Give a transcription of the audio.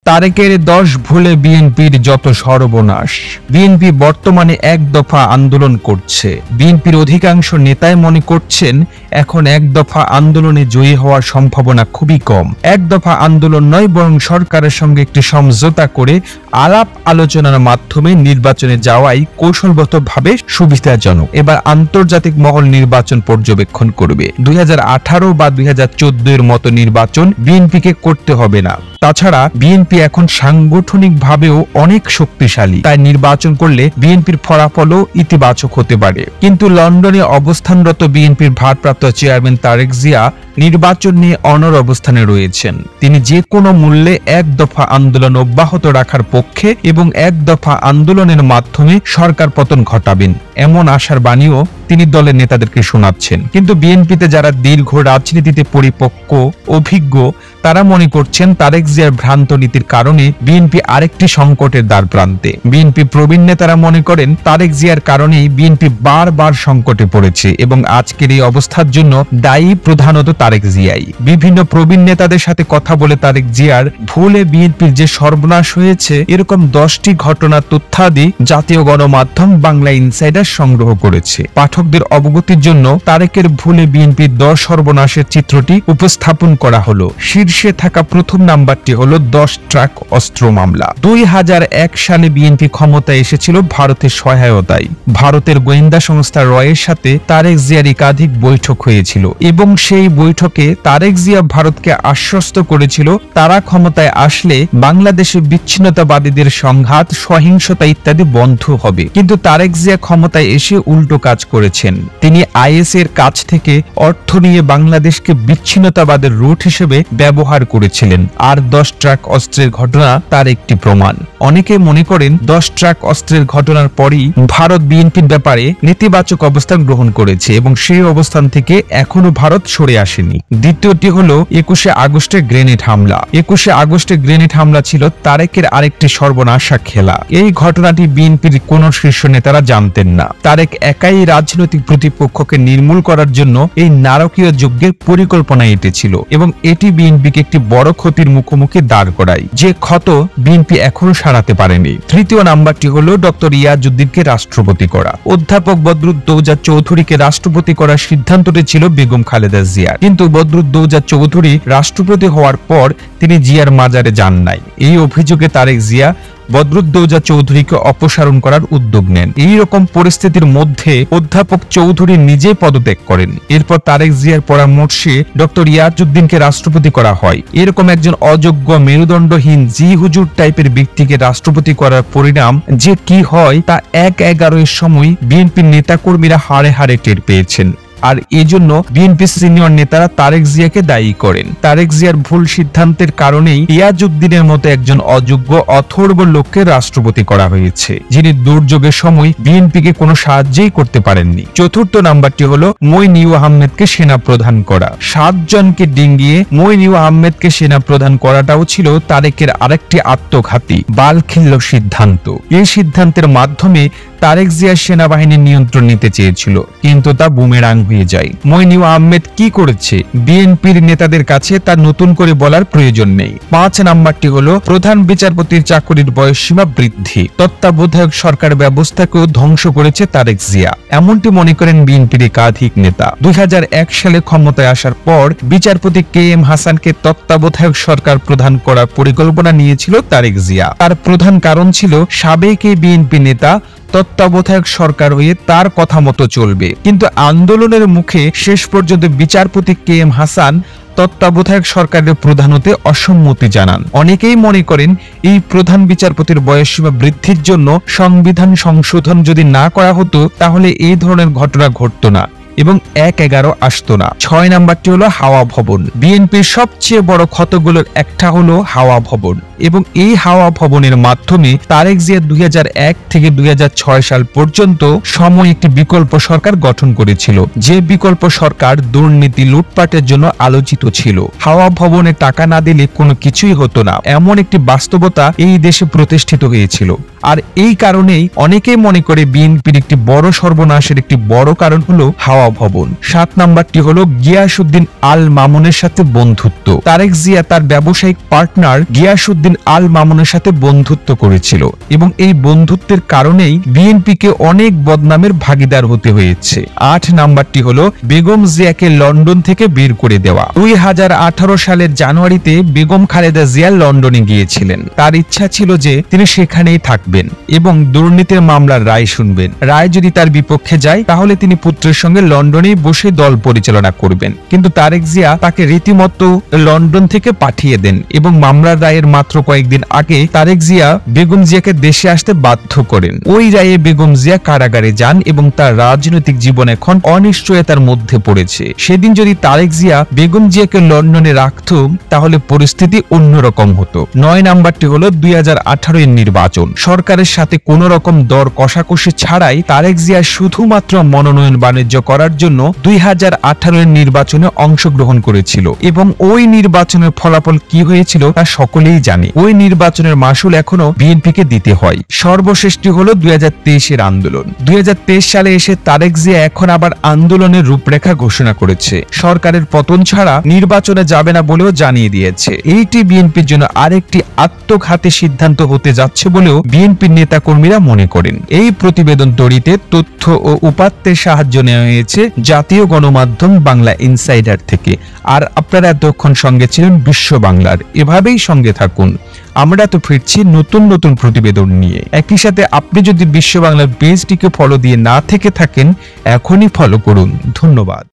তারেকের 10 ভুলে বিএনপির যত সর্বনাশ। বিএনপি বর্তমানে এক দফা আন্দোলন করছে। বিএনপির অধিকাংশ নেতাই মনে করছেন এখন এক দফা আন্দোলনে জয়ী হওয়ার সম্ভাবনা খুবই কম। এক দফা আন্দোলন নয়, বরং সরকারের সঙ্গে একটি সমঝোতা করে আলাপ আলোচনার মাধ্যমে নির্বাচনে যাওয়াই কৌশলগতভাবে সুবিধাজনক। এবার আন্তর্জাতিক মহল নির্বাচন পর্যবেক্ষণ করবে। 2018 বা 2014 এর মতো নির্বাচন বিএনপিকে করতে হবে না। তাছাড়া বিএনপি এখন সাংগঠনিকভাবেও অনেক শক্তিশালী, তাই নির্বাচন করলে বিএনপির ফলাফলও ইতিবাচক হতে পারে। কিন্তু লন্ডনে অবস্থানরত বিএনপির ভারপ্রাপ্ত চেয়ারম্যান তারেক জিয়া নির্বাচন নিয়ে অনড় অবস্থানে রয়েছেন। তিনি যে কোনো মূল্যে এক দফা আন্দোলন অব্যাহত রাখার পক্ষে এবং এক দফা আন্দোলনের মাধ্যমে সরকার পতন ঘটাবেন এমন আশার বাণীও তিনি দলের নেতাদেরকে শোনাচ্ছেন। কিন্তু বিএনপিতে যারা দীর্ঘ রাজনীতিতে পরিপক্ক অভিজ্ঞ, তারা মনে করছেন তারেক জিয়ার ভ্রান্ত নীতির কারণে বিএনপি আরেকটি সংকটের দ্বার প্রান্তে। বিএনপি প্রবীণ নেতারা মনে করেন তারেক জিয়ার কারণেই বিএনপি বারবার সংকটে পড়েছে এবং আজকের এই অবস্থার জন্য দায়ী প্রধানত তারেক জিয়াই। বিভিন্ন প্রবীণ নেতাদের সাথে কথা বলে তারেক জিয়ার ভুলে বিএনপির যে সর্বনাশ হয়েছে এরকম 10টি ঘটনার তথ্যাদি জাতীয় গণমাধ্যম বাংলা ইনসাইডার সংগ্রহ করেছে। পাঠকদের অবগতির জন্য তারেকের ভুলে বিএনপির 10 সর্বনাশের চিত্রটি উপস্থাপন করা হলো। শীর্ষে থাকা প্রথম নাম্বারটি হলো 10 ট্রাক অস্ত্র মামলা। 2001 সালে বিএনপি ক্ষমতায় এসেছিল ভারতের সহায়তায়। ভারতের গোয়েন্দা সংস্থা রয়ের সাথে তারেক জিয়ার একাধিক বৈঠক হয়েছিল এবং সেই বৈঠকে তারেক জিয়া ভারতকে আশ্বস্ত করেছিল তারা ক্ষমতায় আসলে বাংলাদেশে বিচ্ছিন্নতাবাদীদের সংঘাত, সহিংসতা ইত্যাদি বন্ধ হবে। কিন্তু তারেক জিয়া ক্ষমতায় এসে উল্টো কাজ করেছেন। তিনি আইএস এর কাছ থেকে অর্থ নিয়ে বাংলাদেশকে বিচ্ছিন্নতাবাদের রুট হিসেবে ব্যবহার করেছিলেন। আর 10 ট্রাক অস্ত্রের ঘটনা তার একটি প্রমাণ। অনেকে মনে করেন 10 ট্রাক অস্ত্রের ঘটনার পরই ভারত বিএনপির ব্যাপারে নেতিবাচক অবস্থান গ্রহণ করেছে এবং সেই অবস্থান থেকে এখনো ভারত সরে আসেনি। দ্বিতীয়টি হলো 21শে আগস্টের গ্রেনেড হামলা। 21শে আগস্টে গ্রেনেড হামলা ছিল তারেকের আরেকটি সর্বনাশা খেলা। এই ঘটনাটি বিএনপির কোন শীর্ষ নেতারা জানতেন না। তারেক একাই রাজনৈতিক প্রতিপক্ষকে নির্মূল করার জন্য এই নারকীয় যজ্ঞের পরিকল্পনা এঁটেছিল এবং এটি বিএনপিকে একটি বড় ক্ষতির মুখোমুখি দাঁড় করায়, যে ক্ষত বিএনপি এখনো সারাতে পারেনি। তৃতীয় নাম্বারটি হলো ডক্টর ইয়াজউদ্দিনকে রাষ্ট্রপতি করা। অধ্যাপক বদরুদ্দৌজা চৌধুরীকে রাষ্ট্রপতি করার সিদ্ধান্তটি ছিল বেগম খালেদা জিয়ার, কিন্তু বদরুদ্দৌজা চৌধুরী রাষ্ট্রপতি হওয়ার পর তিনি জিয়ার মাজারে যান নাই। এই অভিযোগে তারেক জিয়া বদরুদ্দৌজা চৌধুরীকে অপসারণ করার উদ্যোগ নেন। এই রকম পরিস্থিতির মধ্যে অধ্যাপক চৌধুরী নিজে পদত্যাগ করেন। এরপর তারেক জিয়ার পরামর্শে ডক্টর ইয়াজউদ্দিনকে রাষ্ট্রপতি করা হয়। এরকম একজন অযোগ্য, মেরুদণ্ডহীন, জি হুজুর টাইপের ব্যক্তিকে রাষ্ট্রপতি করার পরিণাম যে কি হয় তা 1/11 এর সময় বিএনপির নেতাকর্মীরা হাড়ে হাড়ে টের পেয়েছেন। আর এজন্য বিএনপি সিনিয়র নেতারা তারেক জিয়াকে দায়ী করেন। তারেক জিয়ার ভুল সিদ্ধান্তের কারণেই ইয়াজউদ্দিনের মতো একজন অযোগ্য অথর্ব লোককে রাষ্ট্রপতি করা হয়েছে, যিনি দুর্যোগের সময় বিএনপিকে কোনো সাহায্যই করতে পারেননি। চতুর্থ নাম্বারটি হলো মইনুল আহমেদকে সেনা প্রধান করা। 7 জনকে ডিঙ্গিয়ে মইনুল আহমেদকে সেনা প্রধান করাটাও ছিল তারেকের আরেকটি আত্মঘাতী বালখিল্য সিদ্ধান্ত। এই সিদ্ধান্তের মাধ্যমে তারেক জিয়া সেনাবাহিনীর নিয়ন্ত্রণ নিতে চেয়েছিল, কিন্তু তা বুমেরাং হয়ে যায়। মইনুল আহমেদ কি করেছে বিএনপির নেতাদের কাছে তা নতুন করে বলার প্রয়োজন নেই। 5 নাম্বারটি হলো প্রধান বিচারপতির চাকরির বয়সসীমা বৃদ্ধি। তত্ত্বাবধায়ক সরকার ব্যবস্থাকেও ধ্বংস করেছে তারেক জিয়া, এমনটি মনে করেন বিএনপির একাধিক নেতা। 2001 সালে ক্ষমতায় আসার পর বিচারপতি KM হাসানকে তত্ত্বাবধায়ক সরকার প্রধান করার পরিকল্পনা নিয়েছিল তারেক জিয়া। তার প্রধান কারণ ছিল সাবেক বিএনপি নেতা তত্ত্বাবধায়ক সরকার হয়ে তার কথা মতো চলবে। কিন্তু আন্দোলনের মুখে শেষ পর্যন্ত বিচারপতি KM হাসান তত্ত্বাবধায়ক সরকারের প্রধান হতে অসম্মতি জানান। অনেকেই মনে করেন এই প্রধান বিচারপতির বয়সসীমা বৃদ্ধির জন্য সংবিধান সংশোধন যদি না করা হতো তাহলে এই ধরনের ঘটনা ঘটতো না এবং 1/11 আসতো না। 6 নাম্বারটি হলো হাওয়া ভবন। বিএনপির সবচেয়ে বড় ক্ষতগুলোর একটা হলো হাওয়া ভবন এবং এই হাওয়া ভবনের মাধ্যমে তারেক জিয়া 2001 থেকে 2006 সাল পর্যন্ত সময় একটি বিকল্প সরকার গঠন করেছিল, যে বিকল্প সরকার দুর্নীতি লুটপাটের জন্য আলোচিত ছিল। হাওয়া ভবনে টাকা না দিলে কোনো কিছুই হতো না, এমন একটি বাস্তবতা এই দেশে প্রতিষ্ঠিত হয়েছিল। আর এই কারণেই অনেকেই মনে করে বিএনপির একটি বড় সর্বনাশের একটি বড় কারণ হলো হাওয়া ভবন। 7 নাম্বারটি হলো গিয়াসউদ্দিন আল মামুনের সাথে বন্ধুত্ব। তারেক জিয়া তার ব্যবসায়িক পার্টনার গিয়াসউদ্দিন আল মামুনের সাথে বন্ধুত্ব করেছিল এবং এই বন্ধুত্বের কারণেই বিএনপিকে অনেক বদনামের ভাগিদার হতে হয়েছে। 8 নাম্বারটি হলো বেগম জিয়াকে লন্ডন থেকে বের করে দেওয়া। 2018 সালের জানুয়ারিতে বেগম খালেদা জিয়া লন্ডনে গিয়েছিলেন। তার ইচ্ছা ছিল যে তিনি সেখানেই থাকবেন এবং দুর্নীতির মামলার রায় শুনবেন। রায় যদি তার বিপক্ষে যায় তাহলে তিনি পুত্রের সঙ্গে লন্ডনেই বসে দল পরিচালনা করবেন, কিন্তু তারেক জিয়া তাকে রীতিমতো লন্ডন থেকে পাঠিয়ে দেন এবং মামলার রায়ের মাত্র কয়েকদিন আগে তারেক জিয়া বেগম জিয়াকে দেশে আসতে বাধ্য করেন। ওই রায়ে বেগম জিয়া কারাগারে যান এবং তার রাজনৈতিক জীবন এখন অনিশ্চয়তার মধ্যে পড়েছে। সেদিন যদি তারেক জিয়া বেগম জিয়াকে লন্ডনে রাখত তাহলে পরিস্থিতি অন্যরকম হতো। 9 নাম্বারটি হলো 2018 এর নির্বাচন। সরকারের সাথে কোন রকম দর কষাকষি ছাড়াই তারেক জিয়া শুধুমাত্র মনোনয়ন বাণিজ্য করার জন্য 2018 এর নির্বাচনে অংশগ্রহণ করেছিল এবং ওই নির্বাচনের ফলাফল কি হয়েছিল তা সকলেই জানে। ওই নির্বাচনের মাসুল এখনো বিএনপিকে দিতে হয়। সর্বশেষটি হলো 2023 এর আন্দোলন। 2023 সালে এসে তারেক জিয়া এখন আবার আন্দোলনের রূপরেখা ঘোষণা করেছে। সরকারের পতন ছাড়া নির্বাচনে যাবে না বলেও জানিয়ে দিয়েছে। এইটি বিএনপির জন্য আরেকটি আত্মঘাতী সিদ্ধান্ত হতে যাচ্ছে বলেও বিএনপির নেতাকর্মীরা মনে করেন। এই প্রতিবেদন তৈরিতে তথ্য ও উপাত্তের সাহায্য নেওয়া হয়েছে জাতীয় গণমাধ্যম বাংলা ইনসাইডার থেকে। আর আপনারা এতক্ষণ সঙ্গে ছিলেন বিশ্ব বাংলার। এভাবেই সঙ্গে থাকুন, আমরা তো ফিরছি নতুন নতুন প্রতিবেদন নিয়ে। একই সাথে আপনি যদি বিশ্ব বাংলার পেজটিকে ফলো দিয়ে না থেকে থাকেন এখনই ফলো করুন। ধন্যবাদ।